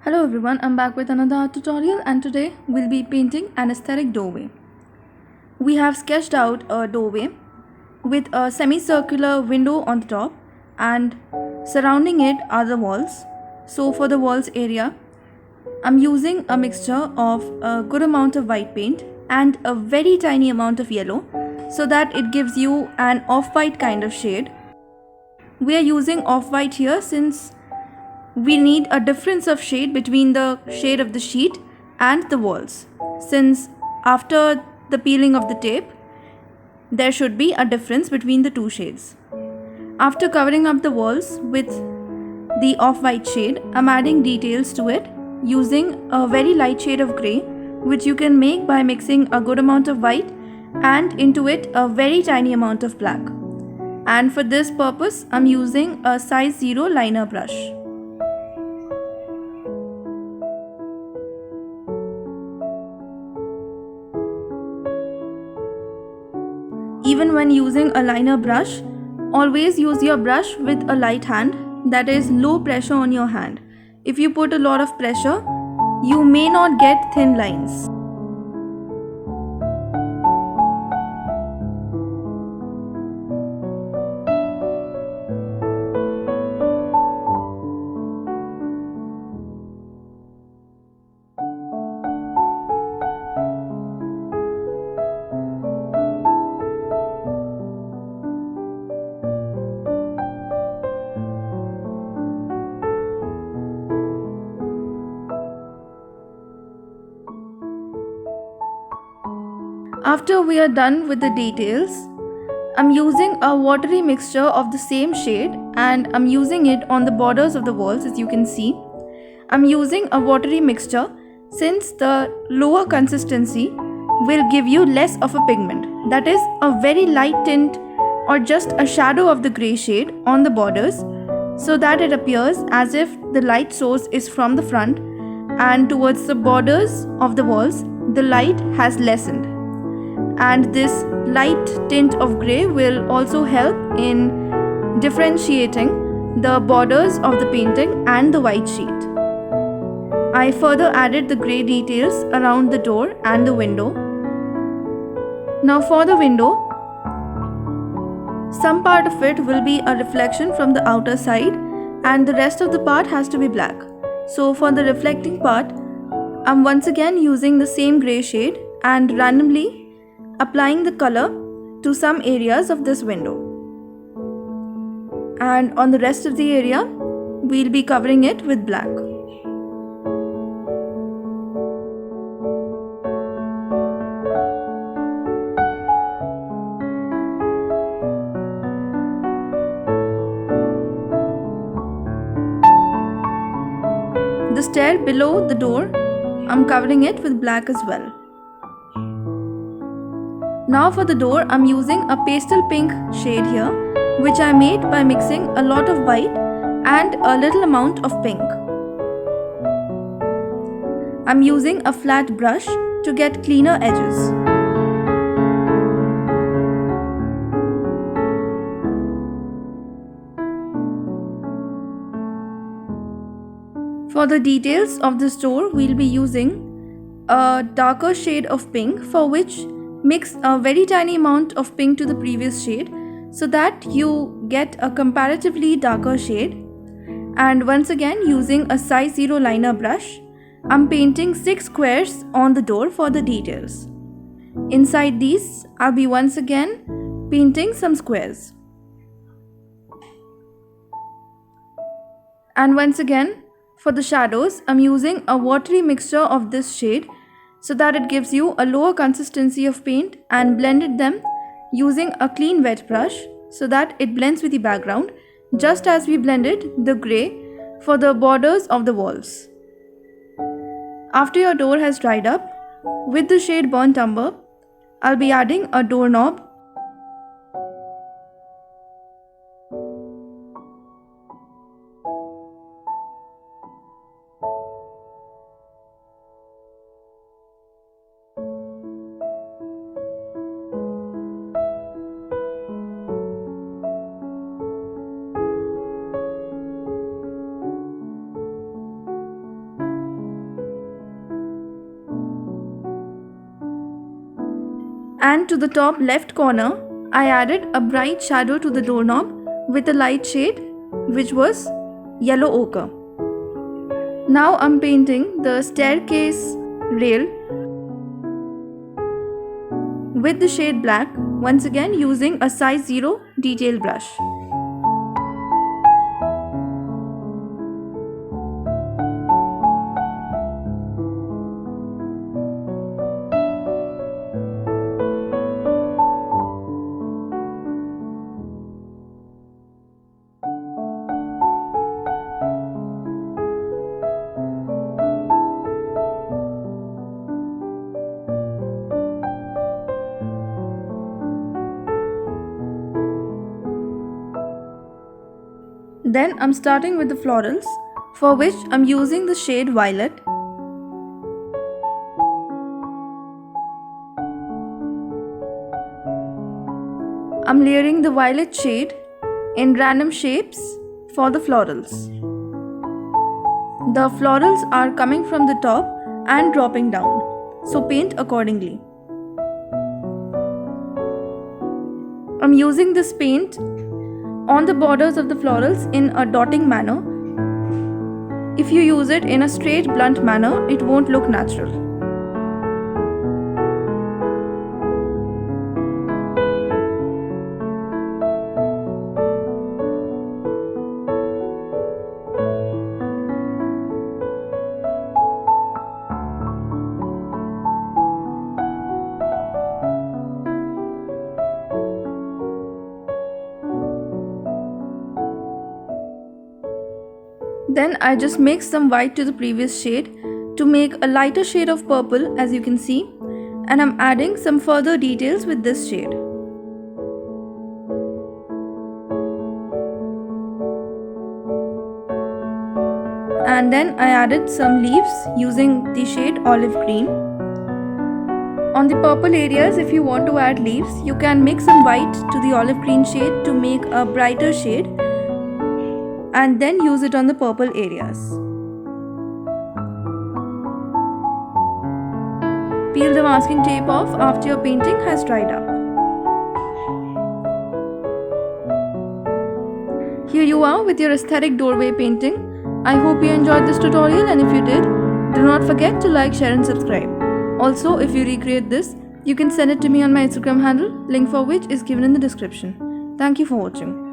Hello everyone, I'm back with another art tutorial and today we'll be painting an aesthetic doorway. We have sketched out a doorway with a semicircular window on the top and surrounding it are the walls. So for the walls area, I'm using a mixture of a good amount of white paint and a very tiny amount of yellow so that it gives you an off-white kind of shade. We are using off-white here since we need a difference of shade between the shade of the sheet and the walls, since after the peeling of the tape there should be a difference between the two shades. After covering up the walls with the off-white shade, I'm adding details to it using a very light shade of grey, which you can make by mixing a good amount of white and into it a very tiny amount of black. And for this purpose I'm using a size 0 liner brush. Even when using a liner brush, always use your brush with a light hand, that is low pressure on your hand. If you put a lot of pressure, you may not get thin lines. After we are done with the details, I'm using a watery mixture of the same shade and I'm using it on the borders of the walls. As you can see, I'm using a watery mixture since the lower consistency will give you less of a pigment, that is a very light tint or just a shadow of the grey shade on the borders, so that it appears as if the light source is from the front and towards the borders of the walls the light has lessened. And this light tint of grey will also help in differentiating the borders of the painting and the white sheet. I further added the grey details around the door and the window. Now for the window, some part of it will be a reflection from the outer side and the rest of the part has to be black. So for the reflecting part, I'm once again using the same grey shade and randomly applying the color to some areas of this window. And on the rest of the area, we'll be covering it with black. The stair below the door, I'm covering it with black as well. Now for the door, I'm using a pastel pink shade here, which I made by mixing a lot of white and a little amount of pink. I'm using a flat brush to get cleaner edges. For the details of this door, we'll be using a darker shade of pink, for which mix a very tiny amount of pink to the previous shade so that you get a comparatively darker shade. And once again, using a size 0 liner brush, I'm painting 6 squares on the door for the details. Inside these, I'll be once again painting some squares. And once again, for the shadows, I'm using a watery mixture of this shade so that it gives you a lower consistency of paint, and blended them using a clean wet brush so that it blends with the background, just as we blended the grey for the borders of the walls. After your door has dried up, with the shade burnt umber, I'll be adding a doorknob. And to the top left corner, I added a bright shadow to the doorknob with a light shade, which was yellow ochre. Now I'm painting the staircase rail with the shade black, once again using a size 0 detail brush. Then I'm starting with the florals, for which I'm using the shade violet. I'm layering the violet shade in random shapes for the florals. The florals are coming from the top and dropping down, so paint accordingly. I'm using this paint on the borders of the florals in a dotting manner. If you use it in a straight blunt manner, it won't look natural. Then I just mix some white to the previous shade to make a lighter shade of purple, as you can see, and I'm adding some further details with this shade. And then I added some leaves using the shade olive green. On the purple areas, if you want to add leaves, you can mix some white to the olive green shade to make a brighter shade, and then use it on the purple areas. Peel the masking tape off after your painting has dried up. Here you are with your aesthetic doorway painting. I hope you enjoyed this tutorial, and if you did, do not forget to like, share and subscribe. Also, if you recreate this, you can send it to me on my Instagram handle, link for which is given in the description. Thank you for watching.